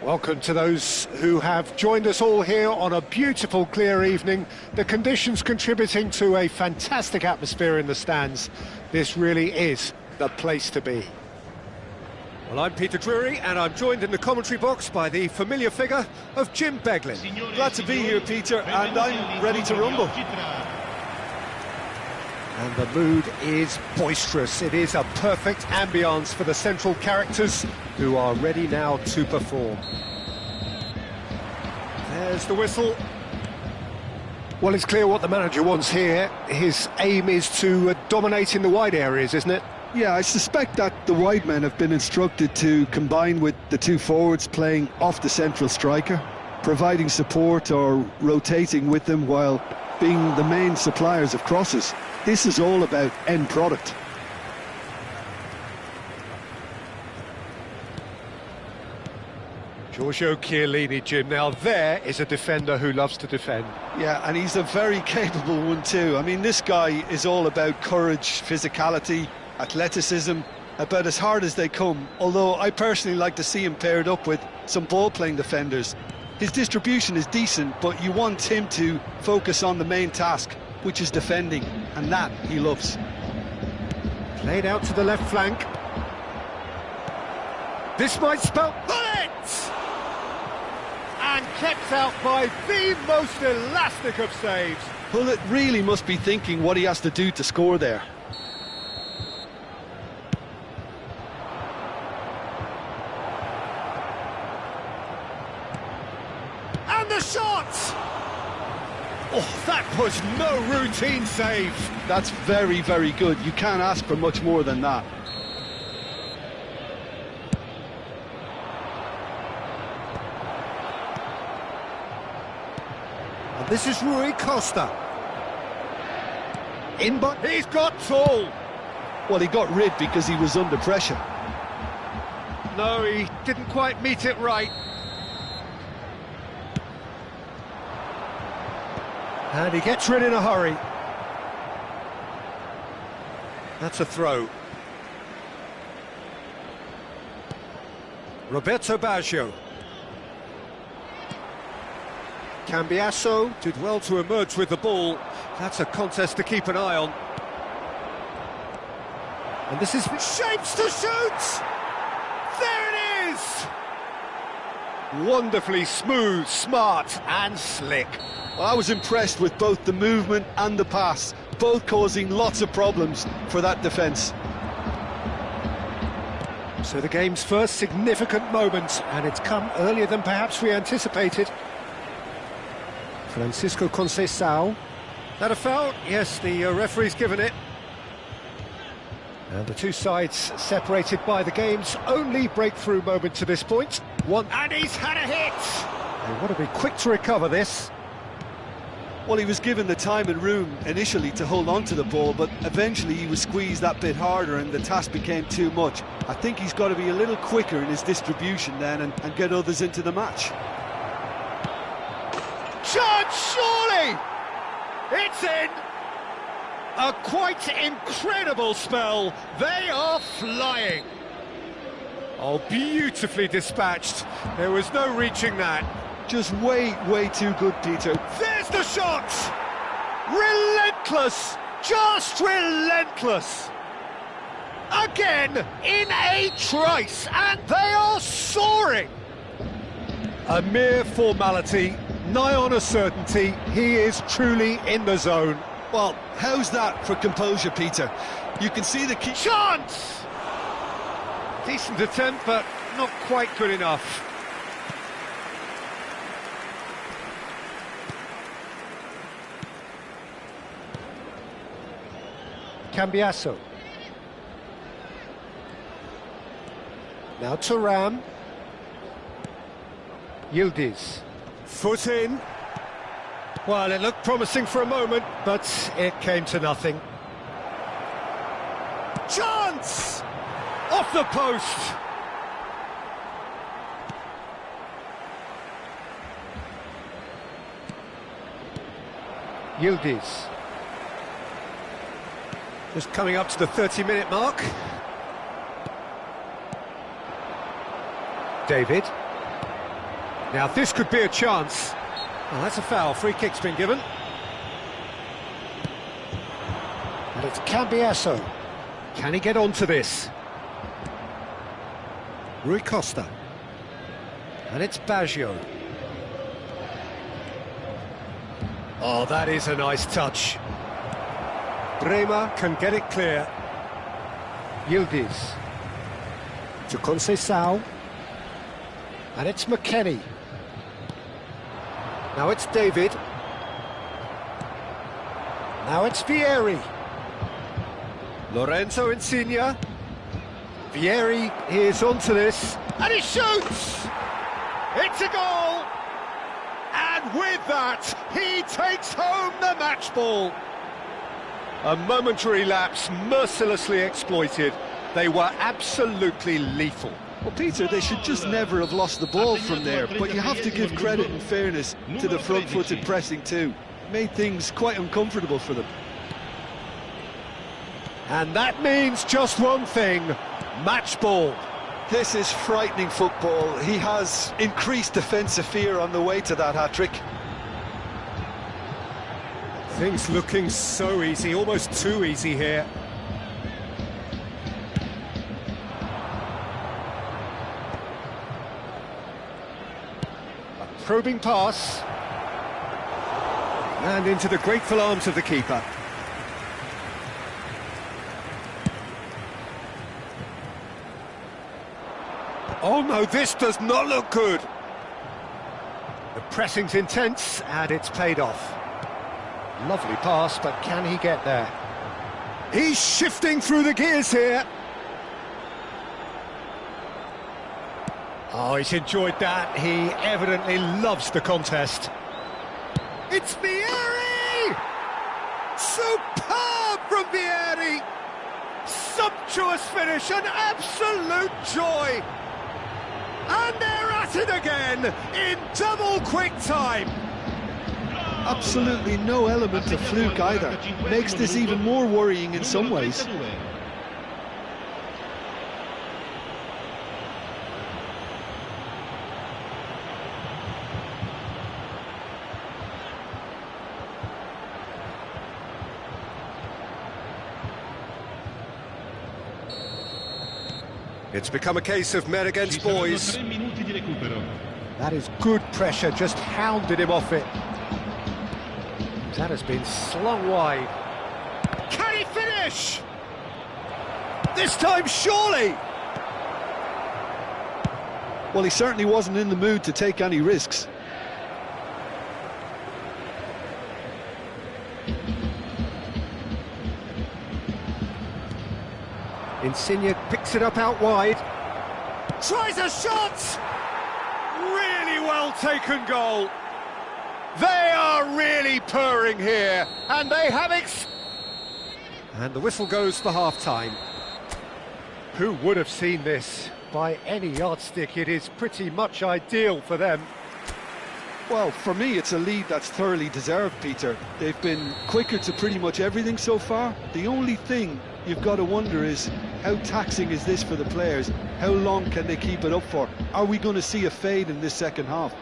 Welcome to those who have joined us all here on a beautiful, clear evening. The conditions contributing to a fantastic atmosphere in the stands. This really is the place to be. Well, I'm Peter Drury, and I'm joined in the commentary box by the familiar figure of Jim Beglin. Glad to be here, Peter, and I'm ready to rumble. And the mood is boisterous. It is a perfect ambience for the central characters who are ready now to perform. There's the whistle. Well, it's clear what the manager wants here. His aim is to dominate in the wide areas, isn't it? Yeah, I suspect that the wide men have been instructed to combine with the two forwards playing off the central striker, providing support or rotating with them while being the main suppliers of crosses. This is all about end product. Giorgio Chiellini, Jim. Now there is a defender who loves to defend. Yeah, and he's a very capable one too. I mean, this guy is all about courage, physicality, athleticism, about as hard as they come, although I personally like to see him paired up with some ball-playing defenders. His distribution is decent, but you want him to focus on the main task, which is defending, and that he loves. Played out to the left flank. This might spell bullet! And kept out by the most elastic of saves. Bullet really must be thinking what he has to do to score there. And the shot! Oh, that was no routine save. That's very, very good. You can't ask for much more than that. And this is Rui Costa. In, but he's got tall. Well, he got rid because he was under pressure. No, he didn't quite meet it right. And he gets rid in a hurry. That's a throw. Roberto Baggio. Cambiasso did well to emerge with the ball. That's a contest to keep an eye on. And this is shapes to shoot! There it is! Wonderfully smooth, smart and slick. Well, I was impressed with both the movement and the pass, both causing lots of problems for that defence. So the game's first significant moment, and it's come earlier than perhaps we anticipated. Francisco Conceição. That a foul? Yes, the referee's given it. And the two sides separated by the game's only breakthrough moment to this point. One, and he's had a hit! They want to be quick to recover this. Well, he was given the time and room initially to hold on to the ball, but eventually he was squeezed that bit harder and the task became too much. I think he's got to be a little quicker in his distribution then and get others into the match. Chance, surely! It's in! A quite incredible spell. They are flying. Oh, beautifully dispatched. There was no reaching that. Just way, way too good, Peter. There's the shot! Relentless! Just relentless! Again, in a trice, and they are soaring! A mere formality, nigh on a certainty. He is truly in the zone. Well, how's that for composure, Peter? You can see the key... Chance! Decent attempt, but not quite good enough. Cambiasso. Now Thuram. Yildiz. Foot in. Well, it looked promising for a moment, but it came to nothing. Chance! Off the post! Yildiz. Just coming up to the 30-minute mark. David. Now this could be a chance. Well, that's a foul. Free kick's been given. And it's Cambiasso. Can he get onto this? Rui Costa. And it's Baggio. Oh, that is a nice touch. Bremer can get it clear. Yildiz. To Conceição. And it's McKennie. Now it's David. Now it's Vieri. Lorenzo Insigne. Vieri is onto this. And he shoots! It's a goal! And with that, he takes home the match ball. A momentary lapse mercilessly exploited. They were absolutely lethal. Well, Peter, they should just never have lost the ball from there, but you have to give credit and fairness to the front-footed pressing too. Made things quite uncomfortable for them. And that means just one thing, match ball. This is frightening football. He has increased defensive fear on the way to that hat-trick. Things looking so easy, almost too easy here. A probing pass. And into the grateful arms of the keeper. Oh no, this does not look good. The pressing's intense and it's paid off. Lovely pass, but can he get there? He's shifting through the gears here. Oh, he's enjoyed that. He evidently loves the contest. It's Vieri! Superb from Vieri! Sumptuous finish, an absolute joy! And they're at it again, in double quick time. Absolutely no element of fluke either. Makes this even more worrying in some ways. It's become a case of men against boys. That is good pressure, just hounded him off it. That has been slung wide. Can he finish? This time, surely! Well, he certainly wasn't in the mood to take any risks. Insigne picks it up out wide. Tries a shot! Really well taken goal. They are really purring here, and they have And the whistle goes for half-time. Who would have seen this? By any yardstick, it is pretty much ideal for them. Well, for me, it's a lead that's thoroughly deserved, Peter. They've been quicker to pretty much everything so far. The only thing you've got to wonder is, how taxing is this for the players? How long can they keep it up for? Are we going to see a fade in this second half?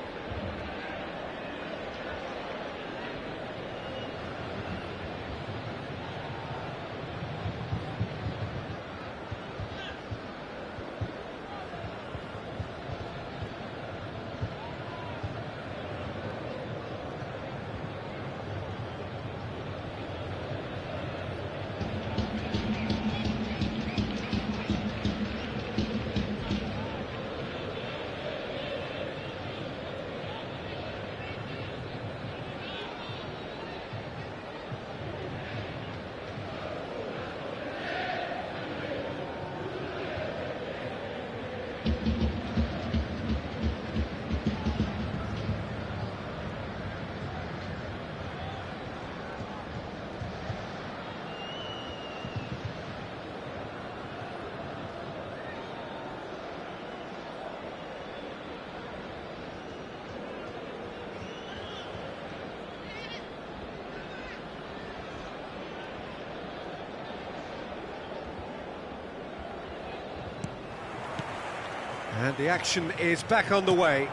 And the action is back on the way.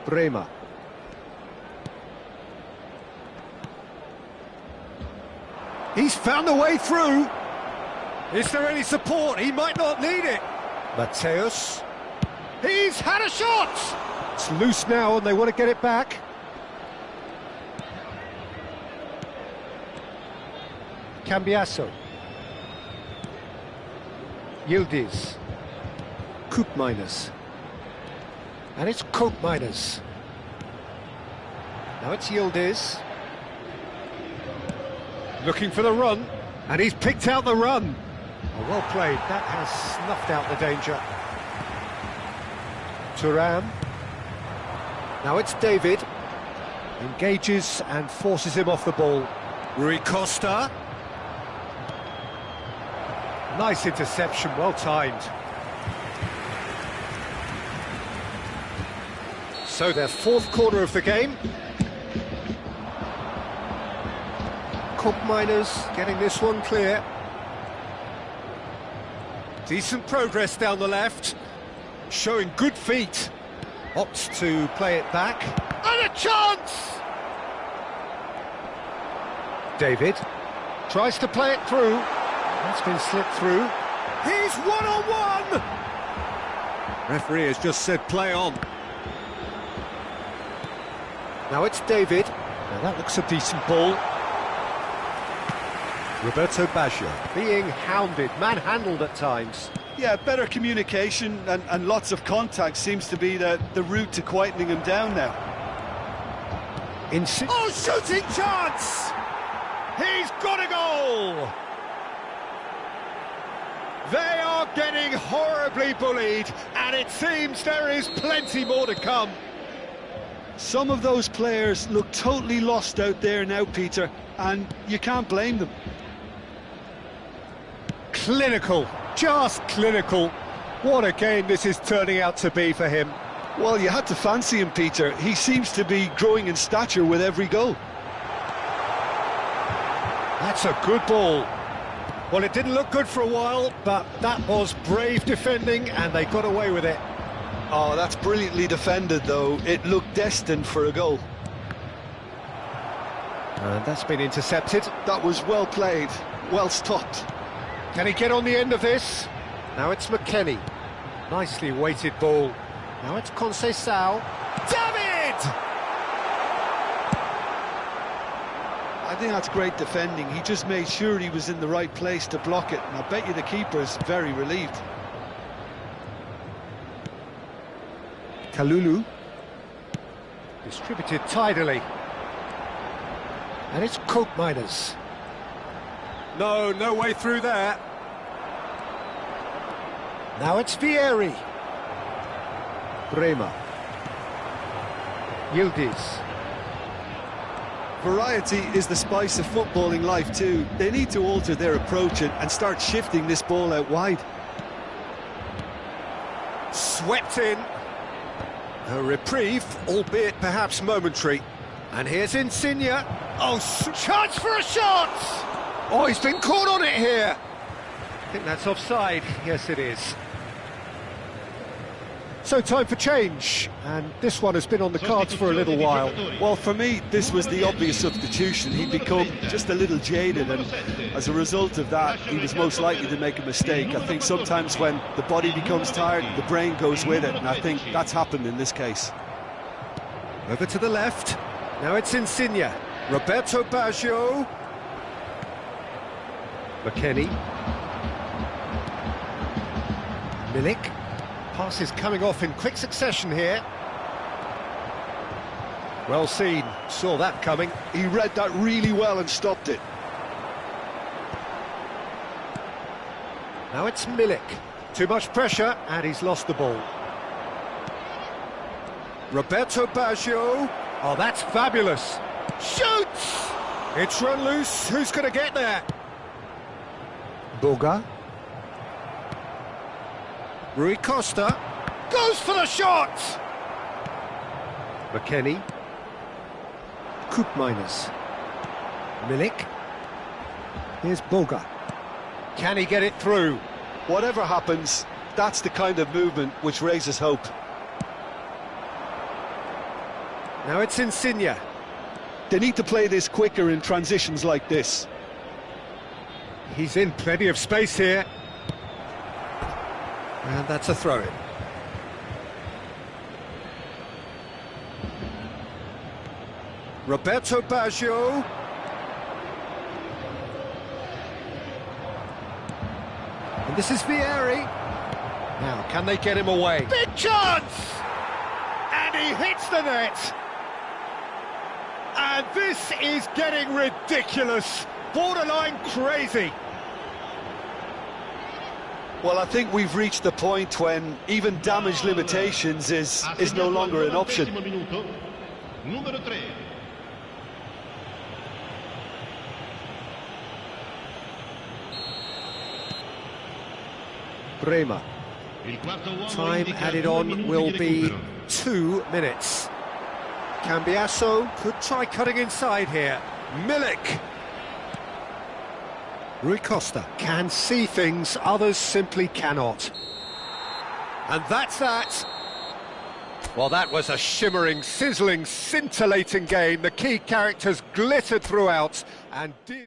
Bremer. He's found a way through. Is there any support? He might not need it. Mateus. He's had a shot! It's loose now and they want to get it back. Cambiasso. Yildiz. Koopmeiners. And it's Koopmeiners. Now it's Yildiz. Looking for the run. And he's picked out the run. Oh, well played. That has snuffed out the danger. Thuram. Now it's David. Engages and forces him off the ball. Rui Costa. Nice interception, well timed. So their fourth corner of the game. Koopmeiners getting this one clear. Decent progress down the left. Showing good feet. Opts to play it back. And a chance! David tries to play it through. That's been slipped through. He's one-on-one! Referee has just said play on. Now it's David. Now that looks a decent ball. Roberto Baggio being hounded, manhandled at times. Yeah, better communication and lots of contact seems to be the route to quietening him down now. Oh, shooting chance! He's got a goal! They are getting horribly bullied, and it seems there is plenty more to come. Some of those players look totally lost out there now, Peter, and you can't blame them. Clinical, just clinical. What a game this is turning out to be for him. Well, you had to fancy him, Peter. He seems to be growing in stature with every goal. That's a good ball. Well, it didn't look good for a while, but that was brave defending, and they got away with it. Oh, that's brilliantly defended, though. It looked destined for a goal. And that's been intercepted. That was well played, well stopped. Can he get on the end of this? Now it's McKennie. Nicely weighted ball. Now it's Conceição. David! I think that's great defending. He just made sure he was in the right place to block it, and I bet you the keeper's very relieved. Kalulu. Distributed tidily. And it's Koopmeiners. No way through there. Now it's Vieri. Bremer. Yildiz. Variety is the spice of footballing life too. They need to alter their approach and start shifting this ball out wide. Swept in. A reprieve, albeit perhaps momentary. And here's Insigne. Oh, chance for a shot! Oh, he's been caught on it here. I think that's offside. Yes, it is. So time for change, and this one has been on the cards for a little while. Well, for me, this was the obvious substitution. He'd become just a little jaded, and as a result of that, he was most likely to make a mistake. I think sometimes when the body becomes tired, the brain goes with it, and I think that's happened in this case. Over to the left. Now it's Insigne. Roberto Baggio. McKennie. Milik. Passes coming off in quick succession here. Well seen, saw that coming. He read that really well and stopped it. Now it's Milik. Too much pressure, and he's lost the ball. Roberto Baggio. Oh, that's fabulous. Shoots! It's run loose. Who's going to get there? Boga. Rui Costa goes for the shot! McKennie. Koopmeiners. Milik. Here's Boga. Can he get it through? Whatever happens, that's the kind of movement which raises hope. Now it's Insigne. They need to play this quicker in transitions like this. He's in plenty of space here. And that's a throw-in. Roberto Baggio. And this is Vieri. Now, can they get him away? Big chance! And he hits the net. And this is getting ridiculous. Borderline crazy. Well, I think we've reached the point when even damage limitations is no longer an option. Bremer. Time added on will be 2 minutes. Cambiasso could try cutting inside here. Milik. Rui Costa can see things others simply cannot. And that's that. Well, that was a shimmering, sizzling, scintillating game. The key characters glittered throughout and did...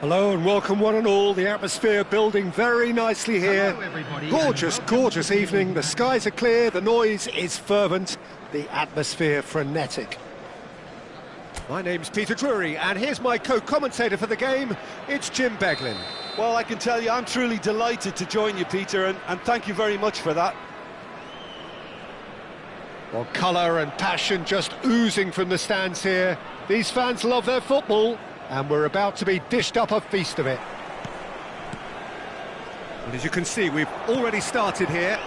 Hello and welcome one and all. The atmosphere building very nicely here. Gorgeous, gorgeous evening. The skies are clear, the noise is fervent, the atmosphere frenetic. My name's Peter Drury and here's my co-commentator for the game. It's Jim Beglin. Well, I can tell you I'm truly delighted to join you, Peter, and thank you very much for that. Well, colour and passion just oozing from the stands here. These fans love their football. And we're about to be dished up a feast of it. And as you can see, we've already started here.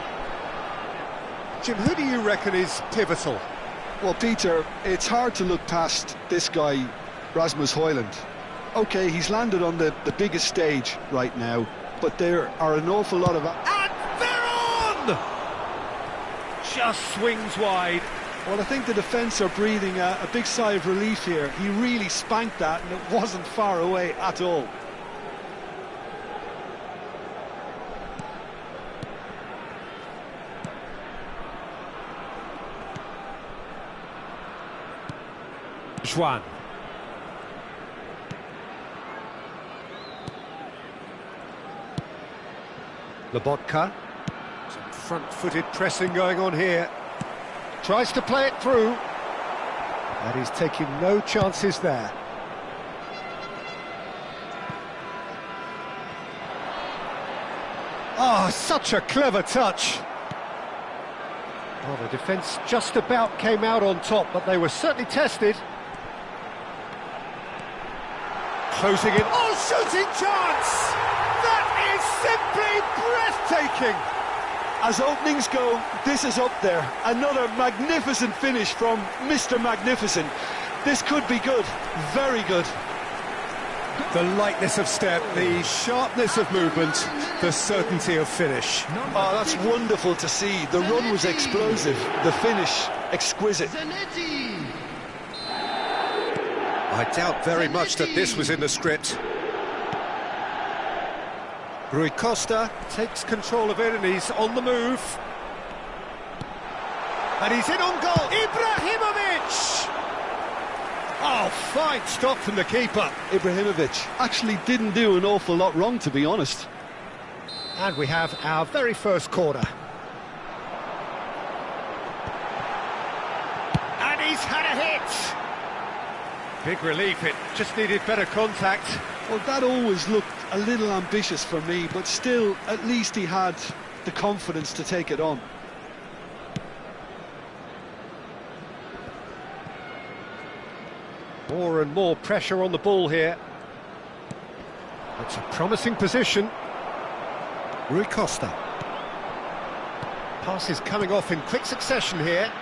Jim, who do you reckon is pivotal? Well, Peter, it's hard to look past this guy, Rasmus Højlund. OK, he's landed on the biggest stage right now, but there are an awful lot of... And they're on! Just swings wide. Well, I think the defence are breathing a big sigh of relief here. He really spanked that, and it wasn't far away at all. Juan. Lobotka. Some front-footed pressing going on here. Tries to play it through, and he's taking no chances there. Oh, such a clever touch. Well, the defence just about came out on top, but they were certainly tested. Closing in. Oh, shooting chance! That is simply breathtaking! As openings go, this is up there. Another magnificent finish from Mr. Magnificent. This could be good, very good. The lightness of step, the sharpness of movement, the certainty of finish. Oh, that's wonderful to see. The run was explosive, the finish exquisite. I doubt very much that this was in the script. Rui Costa takes control of it and he's on the move. And he's in on goal. Ibrahimovic! Oh, fine stop from the keeper. Ibrahimovic actually didn't do an awful lot wrong, to be honest. And we have our very first corner. And he's had a hit. Big relief, it just needed better contact. Well, that always looked a little ambitious for me, but still, at least he had the confidence to take it on. More and more pressure on the ball here. It's a promising position. Rui Costa. Passes coming off in quick succession here.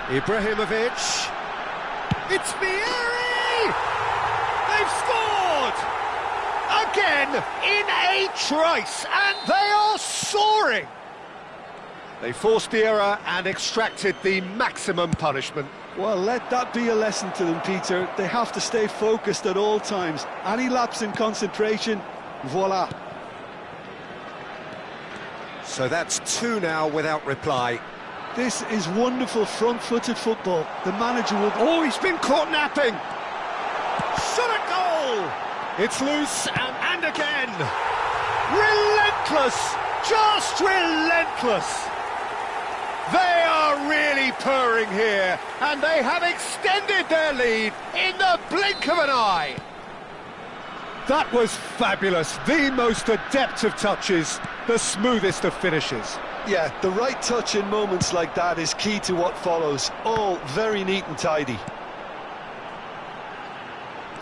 Ibrahimovic. It's Vieri! They've scored! Again, in a trice, and they are soaring! They forced the error and extracted the maximum punishment. Well, let that be a lesson to them, Peter. They have to stay focused at all times. Any lapse in concentration, voila. So that's two now without reply. This is wonderful front-footed football. The manager will... Oh, he's been caught napping! Shot at goal! It's loose, and again! Relentless! Just relentless! They are really purring here, and they have extended their lead in the blink of an eye. That was fabulous. The most adept of touches, the smoothest of finishes. Yeah, the right touch in moments like that is key to what follows. All very neat and tidy.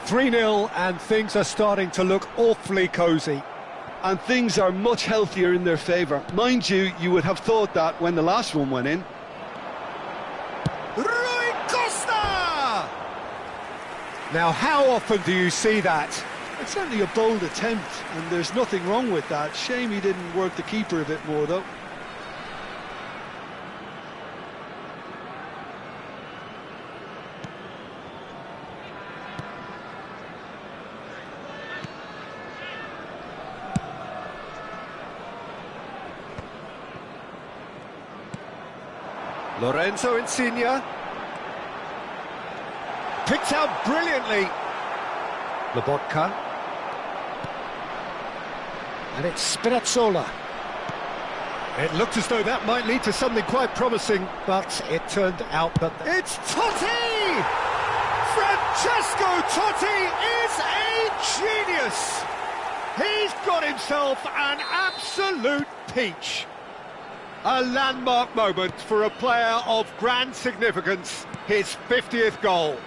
3-0, and things are starting to look awfully cosy. And things are much healthier in their favour. Mind you, you would have thought that when the last one went in. Rui Costa! Now, how often do you see that? It's certainly a bold attempt, and there's nothing wrong with that. Shame he didn't work the keeper a bit more, though. Lorenzo Insigne. Picked out brilliantly. Lobotka. And it's Spinazzola. It looked as though that might lead to something quite promising, but it turned out that... It's Totti! Francesco Totti is a genius! He's got himself an absolute peach. A landmark moment for a player of grand significance, his 50th goal.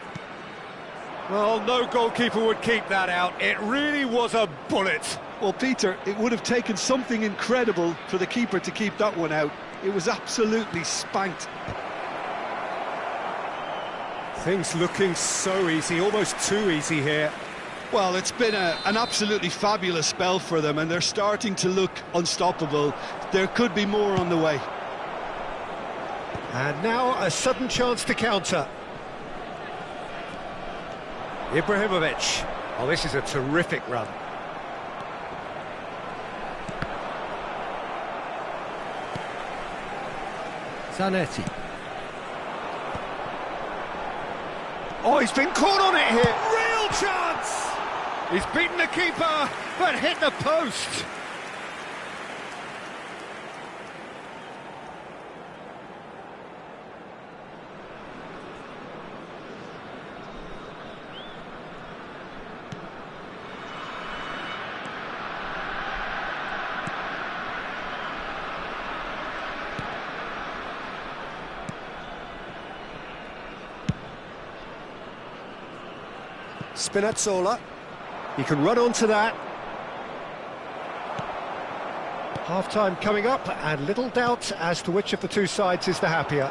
Well, no goalkeeper would keep that out. It really was a bullet. Well, Peter, it would have taken something incredible for the keeper to keep that one out. It was absolutely spanked. Things looking so easy, almost too easy here. Well, it's been an absolutely fabulous spell for them, and they're starting to look unstoppable. There could be more on the way. And now a sudden chance to counter. Ibrahimovic. Oh, this is a terrific run. Zanetti. Oh, he's been caught on it here. Real chance! He's beaten the keeper, but hit the post. Spinazzola. He can run onto that. Half-time coming up, and little doubt as to which of the two sides is the happier.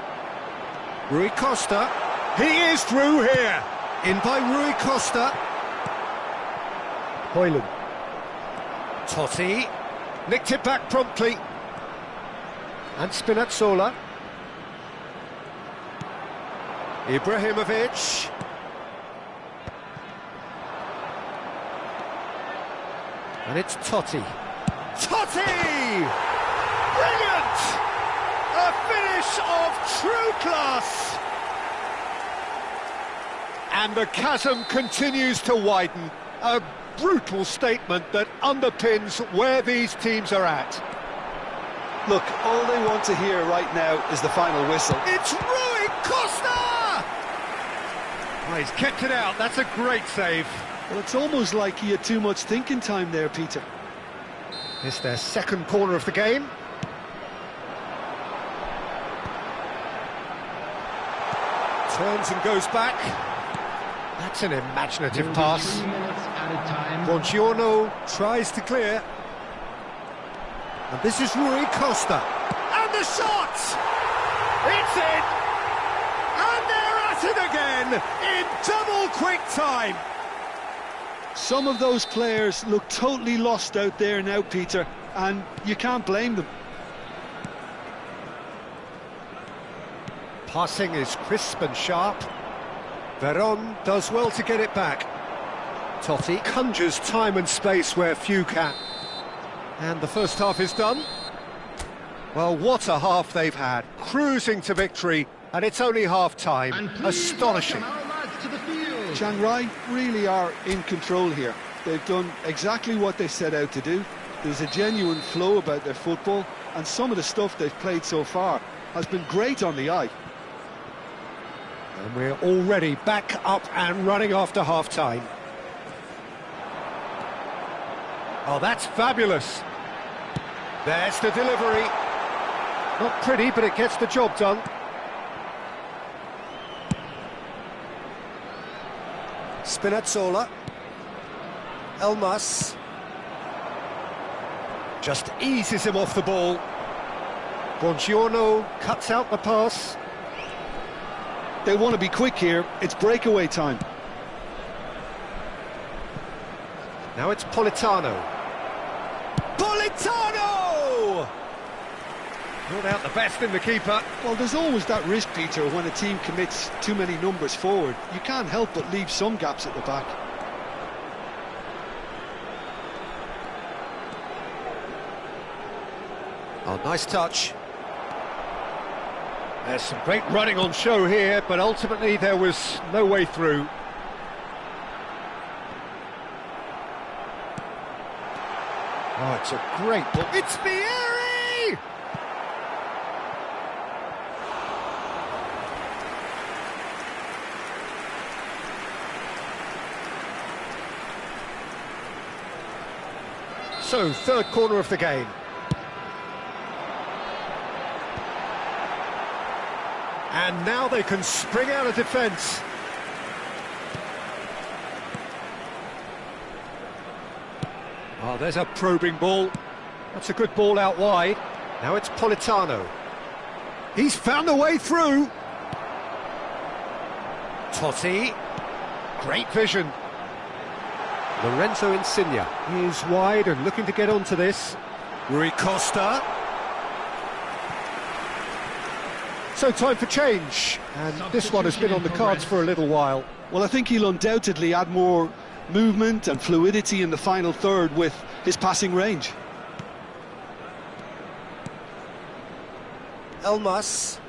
Rui Costa. He is through here. In by Rui Costa. Højlund. Totti. Nicked it back promptly. And Spinazzola. Ibrahimovic. And it's Totti. Totti! Brilliant! A finish flash of true class! And the chasm continues to widen. A brutal statement that underpins where these teams are at. Look, all they want to hear right now is the final whistle. It's Rui Costa! Oh, he's kept it out, that's a great save. Well, it's almost like he had too much thinking time there, Peter. It's their second corner of the game. Turns and goes back. That's an imaginative pass. Buongiorno tries to clear. And this is Rui Costa. And the shot! It's in! And they're at it again in double quick time. Some of those players look totally lost out there now, Peter, and you can't blame them. Passing is crisp and sharp. Veron does well to get it back. Totti conjures time and space where few can. And the first half is done. Well, what a half they've had. Cruising to victory, and it's only half-time. Astonishing. Chiang Rai really are in control here. They've done exactly what they set out to do. There's a genuine flow about their football, and some of the stuff they've played so far has been great on the eye. And we're already back up and running after half-time. Oh, that's fabulous. There's the delivery. Not pretty, but it gets the job done. Spinazzola. Elmas. Just eases him off the ball. Buongiorno cuts out the pass. They want to be quick here. It's breakaway time. Now it's Politano. Politano! Brought out the best in the keeper. Well, there's always that risk, Peter, when a team commits too many numbers forward. You can't help but leave some gaps at the back. Oh, nice touch. There's some great running on show here, but ultimately there was no way through. Oh, it's a great ball. It's Vieri! So, third corner of the game. And now they can spring out of defence. Oh, there's a probing ball. That's a good ball out wide. Now it's Politano. He's found a way through. Totti. Great vision. Lorenzo Insigne is wide and looking to get onto this. Rui Costa. So time for change, and this one has been on the cards for a little while. Well, I think he'll undoubtedly add more movement and fluidity in the final third with his passing range. Elmas.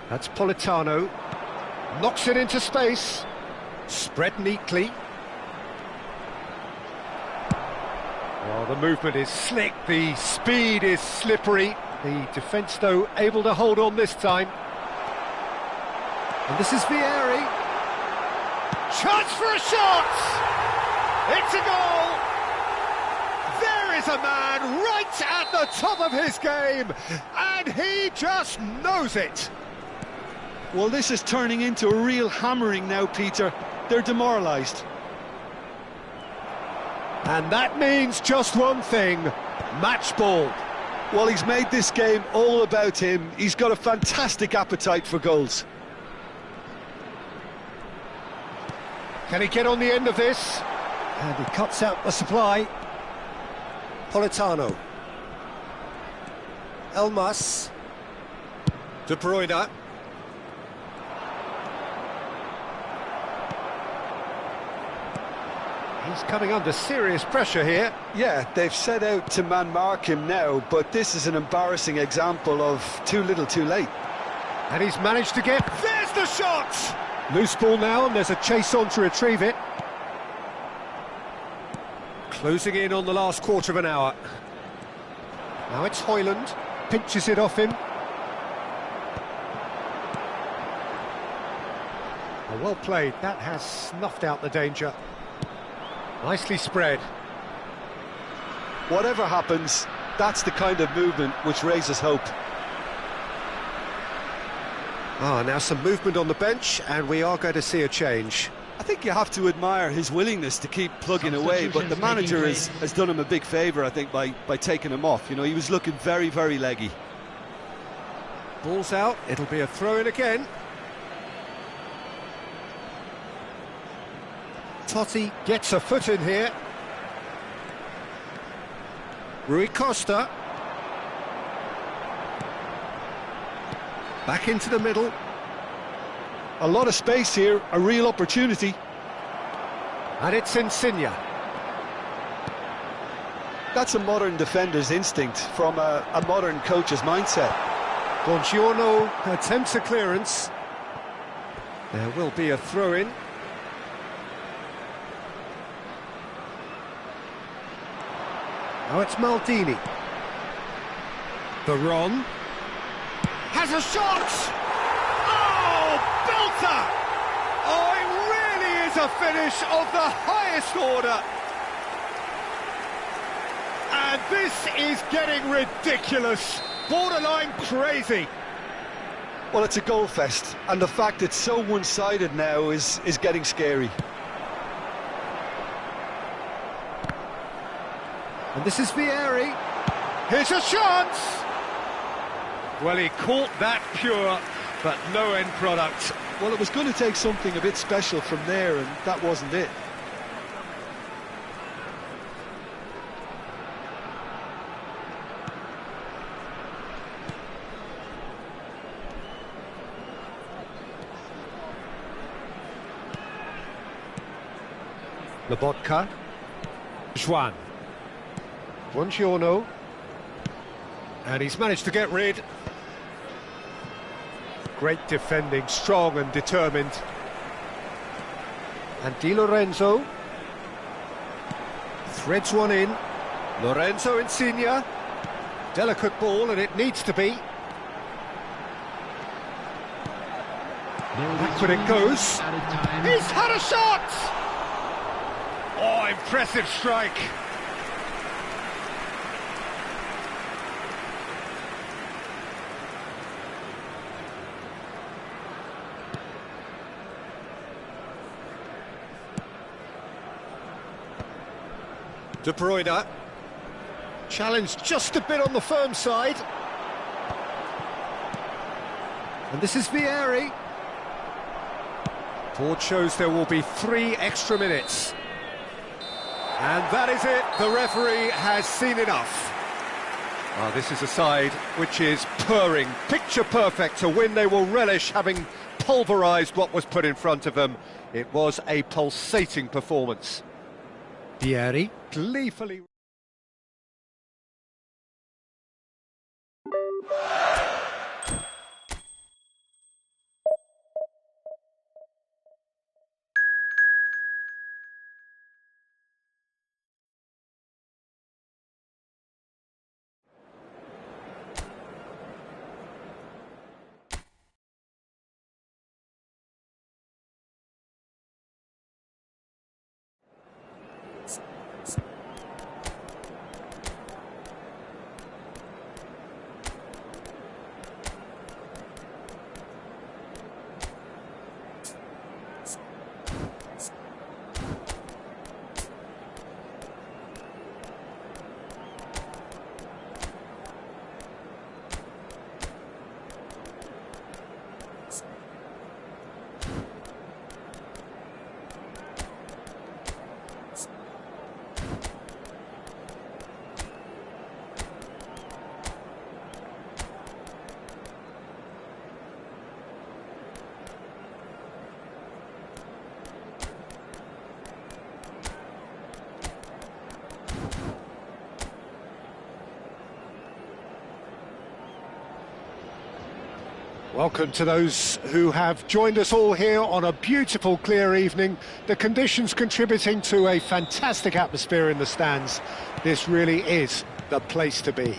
That's Politano. Knocks it into space. Spread neatly. Well, the movement is slick, the speed is slippery. The defence, though, able to hold on this time. And this is Vieri. Chance for a shot! It's a goal! There is a man right at the top of his game, and he just knows it. Well, this is turning into a real hammering now, Peter. They're demoralised. And that means just one thing, match ball. Well, he's made this game all about him. He's got a fantastic appetite for goals. Can he get on the end of this? And he cuts out the supply. Politano. Elmas. De Bruyne. He's coming under serious pressure here. Yeah, they've set out to man-mark him now, but this is an embarrassing example of too little too late. And he's managed to get... There's the shot! Loose ball now, and there's a chase on to retrieve it. Closing in on the last quarter of an hour. Now it's Højlund, pinches it off him. Well played, that has snuffed out the danger. Nicely spread. Whatever happens, that's the kind of movement which raises hope. Now some movement on the bench, and we are going to see a change. I think you have to admire his willingness to keep plugging away, but the manager has done him a big favour, I think, by taking him off. You know, he was looking very, very leggy. Ball's out, it'll be a throw-in again. Totti gets a foot in here. Rui Costa. Back into the middle. A lot of space here, a real opportunity. And it's Insigne. That's a modern defender's instinct from a modern coach's mindset. Buongiorno attempts a clearance. There will be a throw-in. Now it's Maldini. Veron has a shot! Oh, belter! Oh, it really is a finish of the highest order. And this is getting ridiculous, borderline crazy. Well, it's a goal fest, and the fact it's so one-sided now is getting scary. And this is Vieri. Here's a chance! Well, he caught that pure, but no end product. Well, it was going to take something a bit special from there, and that wasn't it. Lobotka. Juan. Buongiorno. And he's managed to get rid. Great defending, strong and determined. And Di Lorenzo threads one in. Lorenzo Insigne. Delicate ball, and it needs to be. Backward it goes. He's had a shot! Oh, impressive strike. De Bruyne, challenged just a bit on the firm side. And this is Vieri. Board shows there will be 3 extra minutes. And that is it, the referee has seen enough. This is a side which is purring, picture perfect to win. They will relish having pulverised what was put in front of them. It was a pulsating performance. Vieri gleefully... Welcome to those who have joined us all here on a beautiful, clear evening. The conditions contributing to a fantastic atmosphere in the stands. This really is the place to be.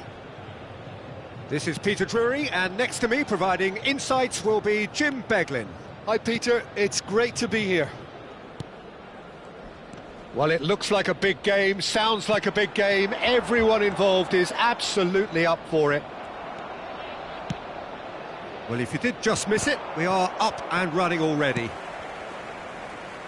This is Peter Drury, and next to me, providing insights, will be Jim Beglin. Hi Peter, it's great to be here. Well, it looks like a big game, sounds like a big game. Everyone involved is absolutely up for it. Well, if you did just miss it, we are up and running already.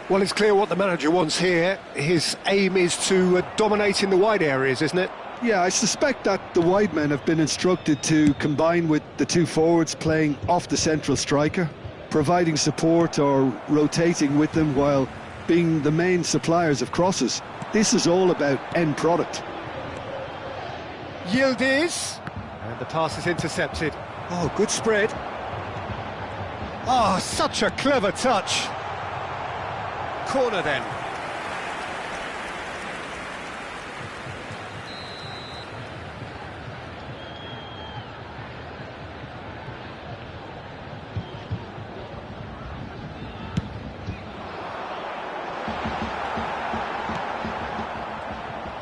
Well, it's clear what the manager wants here. His aim is to dominate in the wide areas, isn't it? Yeah, I suspect that the wide men have been instructed to combine with the two forwards playing off the central striker, providing support or rotating with them while being the main suppliers of crosses. This is all about end product. Yildiz. And the pass is intercepted. Oh, good spread. Oh, such a clever touch. Corner then.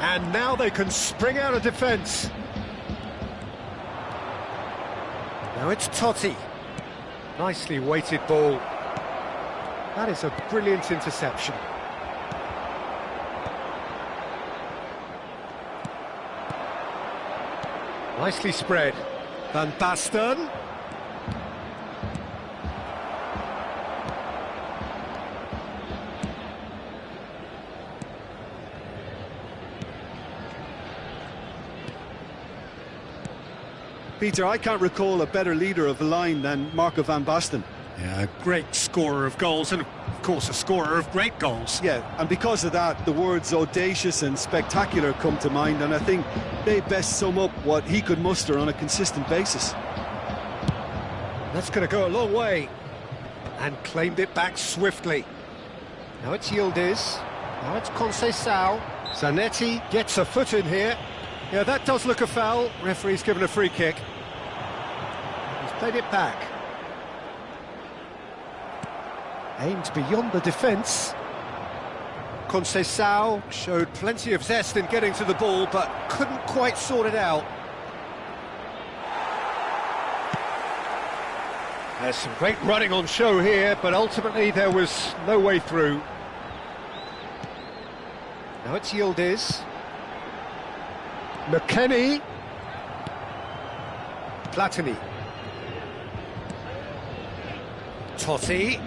And now they can spring out of defence. Now it's Totti. Nicely weighted ball. That is a brilliant interception. Nicely spread. Van Basten. Peter, I can't recall a better leader of the line than Marco van Basten. Yeah, a great scorer of goals, and of course a scorer of great goals. Yeah, and because of that, the words audacious and spectacular come to mind, and I think they best sum up what he could muster on a consistent basis. That's going to go a long way. And claimed it back swiftly. Now it's Yildiz. Now it's Conceição. Zanetti gets a foot in here. Yeah, that does look a foul. Referee's given a free kick. He's played it back. Aimed beyond the defence. Conceição showed plenty of zest in getting to the ball, but couldn't quite sort it out. There's some great running on show here, but ultimately there was no way through. Now it's Yildiz. McKennie. Platini. Totti.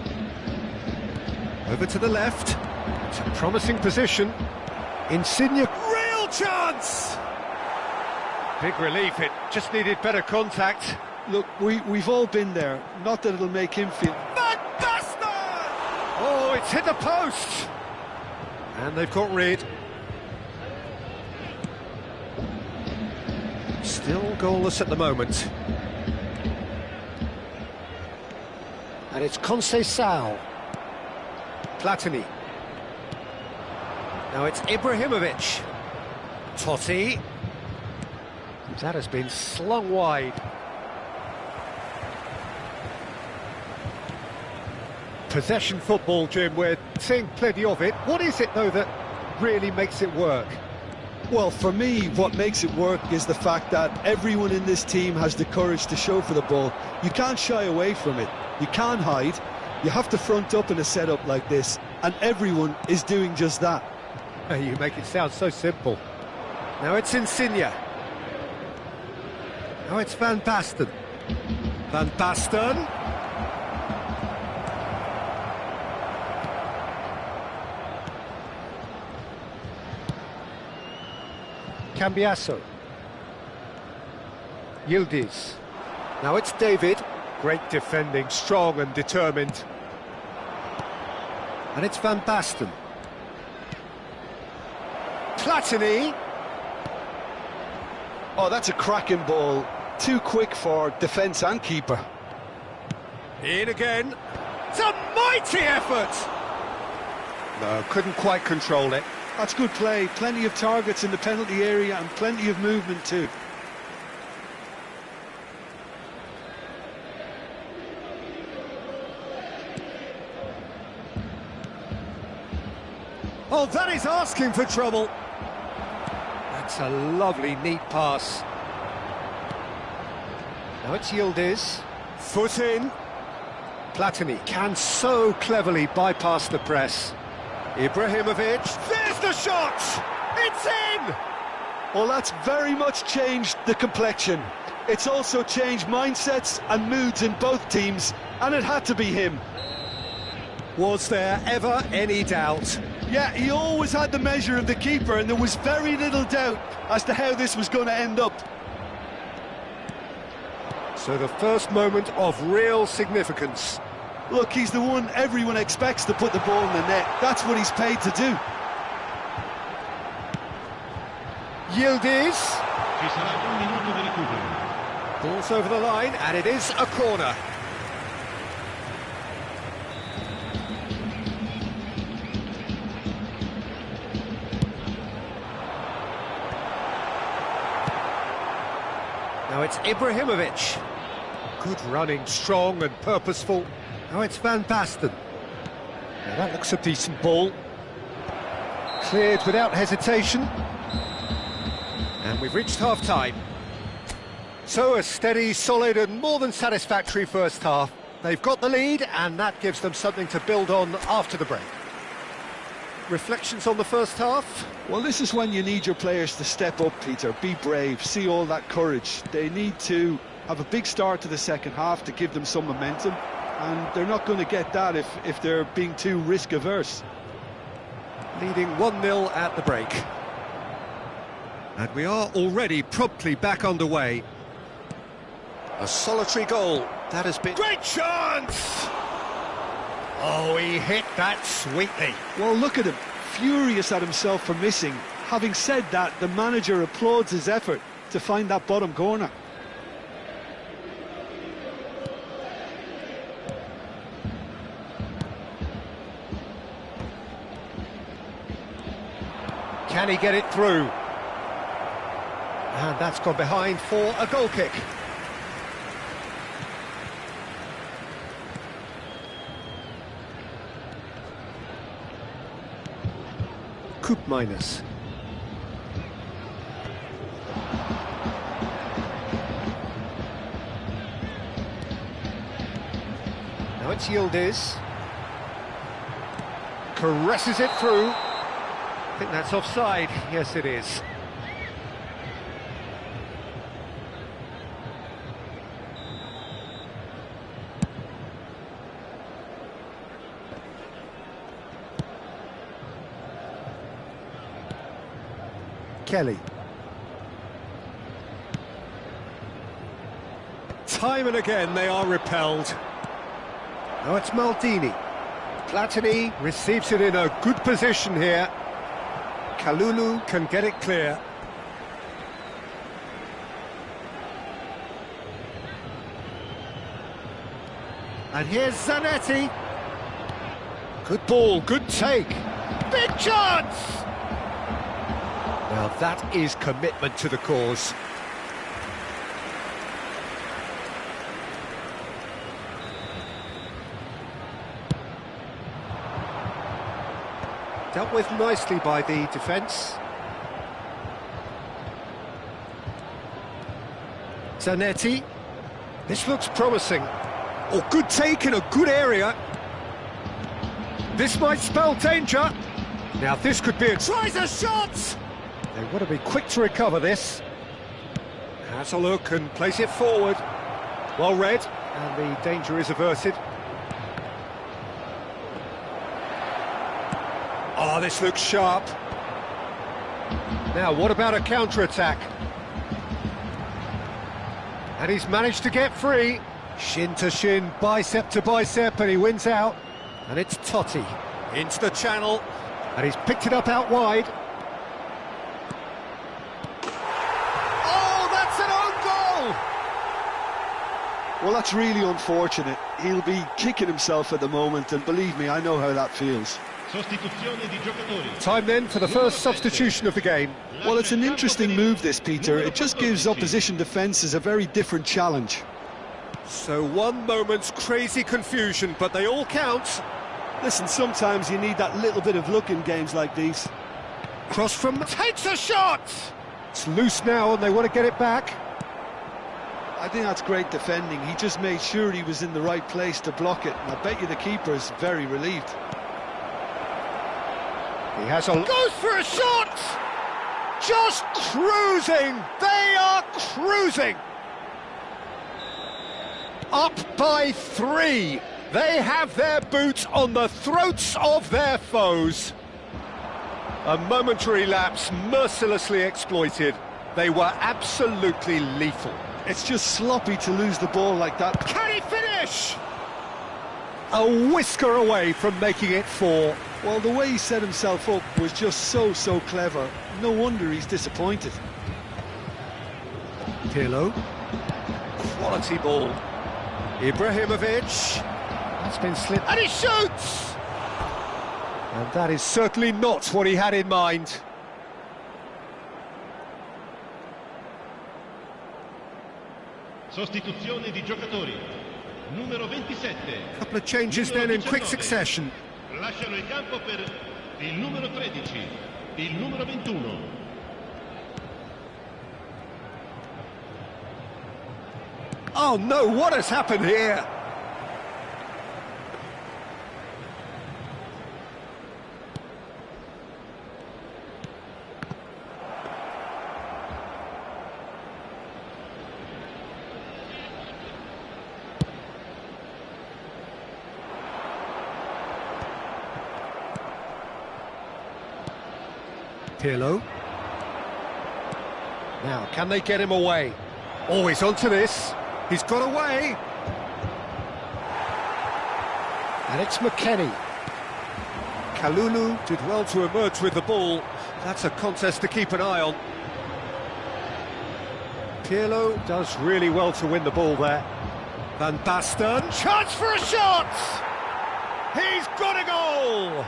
Over to the left. It's a promising position. Insigne. Real chance! Big relief, it just needed better contact. Look, we've all been there. Not that it'll make him feel... Van Basten! Oh, it's hit the post! And they've got rid. Still goalless at the moment. And it's Conceição. Platini. Now it's Ibrahimovic. Totti. That has been slung wide. Possession football, Jim, we're seeing plenty of it. What is it, though, that really makes it work? Well, for me, what makes it work is the fact that everyone in this team has the courage to show for the ball. You can't shy away from it. You can't hide. You have to front up in a setup like this, and everyone is doing just that. You make it sound so simple. Now it's Insigne. Now it's Van Basten. Van Basten. Cambiasso. Yildiz. Now it's David. Great defending, strong and determined. And it's Van Basten. Platini. Oh, that's a cracking ball. Too quick for defence and keeper. In again. It's a mighty effort! No, couldn't quite control it. That's good play. Plenty of targets in the penalty area and plenty of movement too. Oh, that is asking for trouble. That's a lovely, neat pass. Now it's Yildiz. Foot in. Platini can so cleverly bypass the press. Ibrahimovic. There's the shot! It's in! Well, that's very much changed the complexion. It's also changed mindsets and moods in both teams, and it had to be him. Was there ever any doubt? Yeah, he always had the measure of the keeper, and there was very little doubt as to how this was going to end up. So the first moment of real significance. Look, he's the one everyone expects to put the ball in the net. That's what he's paid to do. Yildiz. Ball's over the line, and it is a corner. Now it's Ibrahimovic. Good running, strong and purposeful. Now it's Van Basten. Now that looks a decent ball. Cleared without hesitation. And we've reached half-time. So a steady, solid and more than satisfactory first half. They've got the lead and that gives them something to build on after the break. Reflections on the first half? Well, this is when you need your players to step up, Peter. Be brave, see all that courage. They need to have a big start to the second half to give them some momentum, and they're not going to get that if they're being too risk-averse. Leading 1-0 at the break. And we are already promptly back underway. A solitary goal. That has been... Great chance! Oh, he hit that sweetly. Well, look at him, furious at himself for missing. Having said that, the manager applauds his effort to find that bottom corner. Can he get it through? And that's gone behind for a goal kick. Coop minus. Now it's Yildiz. Caresses it through. I think that's offside. Yes, it is. Kelly. Time and again they are repelled. Now it's Maldini. Platini receives it in a good position here. Kalulu can get it clear. And here's Zanetti. Good ball, good take. Big chance! Now that is commitment to the cause. Dealt with nicely by the defence. Zanetti. This looks promising. Oh, good take in a good area. This might spell danger. Now this could be a... Tries a shot! They want to be quick to recover this. Has a look and plays it forward. Well read. And the danger is averted. Oh, this looks sharp. Now, what about a counter-attack? And he's managed to get free. Shin to shin, bicep to bicep, and he wins out. And it's Totti. Into the channel. And he's picked it up out wide. Oh, that's an own goal! Well, that's really unfortunate. He'll be kicking himself at the moment, and believe me, I know how that feels. Time then for the first substitution of the game. Well, it's an interesting move this, Peter. It just gives opposition defences a very different challenge. So one moment's crazy confusion, but they all count. Listen, sometimes you need that little bit of luck in games like these. Cross from... takes a shot! It's loose now and they want to get it back. I think that's great defending. He just made sure he was in the right place to block it. And I bet you the keeper's very relieved. He has a... goes for a shot! Just cruising! They are cruising! Up by 3. They have their boots on the throats of their foes. A momentary lapse mercilessly exploited. They were absolutely lethal. It's just sloppy to lose the ball like that. Can he finish? A whisker away from making it 4. Well, the way he set himself up was just so clever. No wonder he's disappointed. Pirlo. Quality ball. Ibrahimovic. That's been slipped. And he shoots! And that is certainly not what he had in mind. Sostituzione di giocatori. Numero 27. Couple of changes then in quick succession. Lasciano il campo per il numero 13, il numero 21. Oh no, what has happened here? Pirlo. Now, can they get him away? Oh, he's onto this. He's got away. And it's McKennie. Kalulu did well to emerge with the ball. That's a contest to keep an eye on. Pirlo does really well to win the ball there. Van Basten. Chance for a shot! He's got a goal!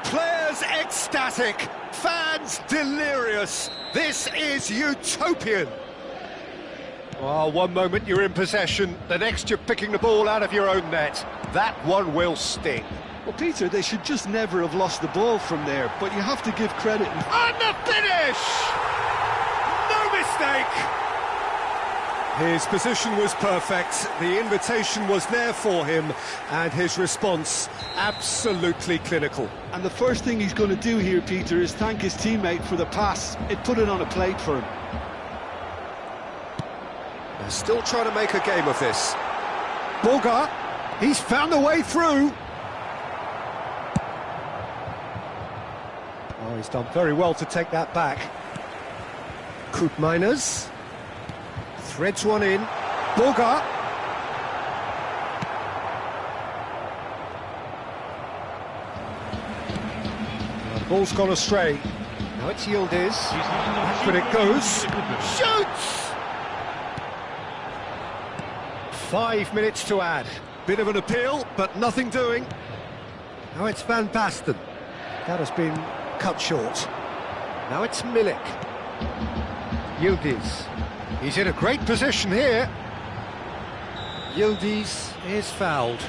Players ecstatic, fans delirious. This is utopian. Well, one moment you're in possession, the next you're picking the ball out of your own net. That one will sting. Well, Peter, they should just never have lost the ball from there, but you have to give credit. And the finish! No mistake! His position was perfect, the invitation was there for him, and his response absolutely clinical. And the first thing he's going to do here, Peter, is thank his teammate for the pass. It put it on a plate for him. They're still trying to make a game of this. Borga, he's found a way through. Oh, he's done very well to take that back. Koopmeiners. Threads one in. Borga. The ball's gone astray. Now it's Yildiz. But it goes. Shoots! 5 minutes to add. Bit of an appeal, but nothing doing. Now it's Van Basten. That has been cut short. Now it's Milik. Yildiz. He's in a great position here. Yildiz is fouled.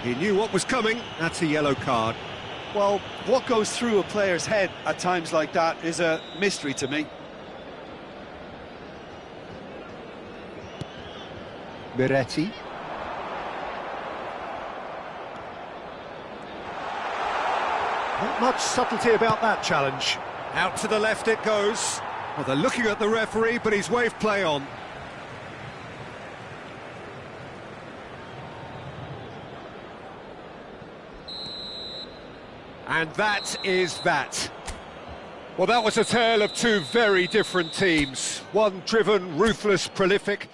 He knew what was coming. That's a yellow card. Well, what goes through a player's head at times like that is a mystery to me. Miretti. Not much subtlety about that challenge. Out to the left it goes. Well, they're looking at the referee, but he's waved play on. And that is that. Well, that was a tale of two very different teams. One driven, ruthless, prolific.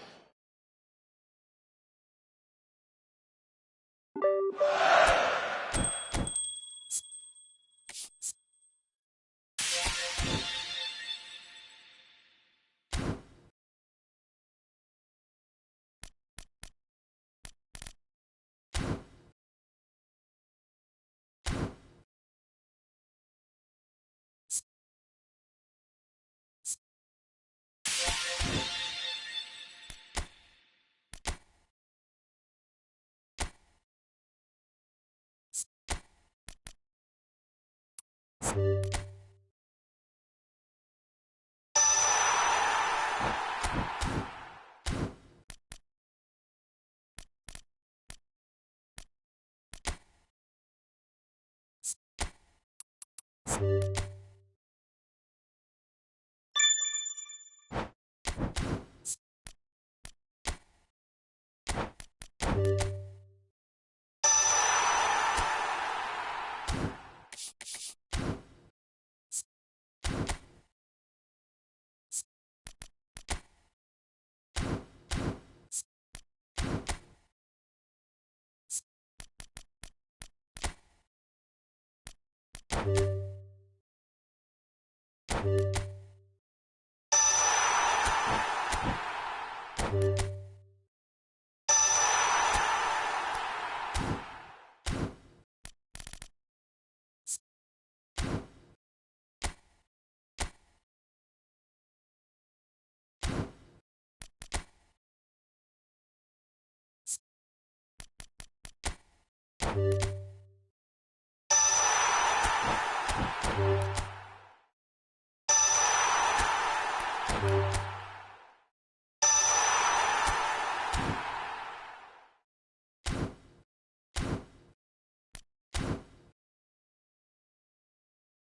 You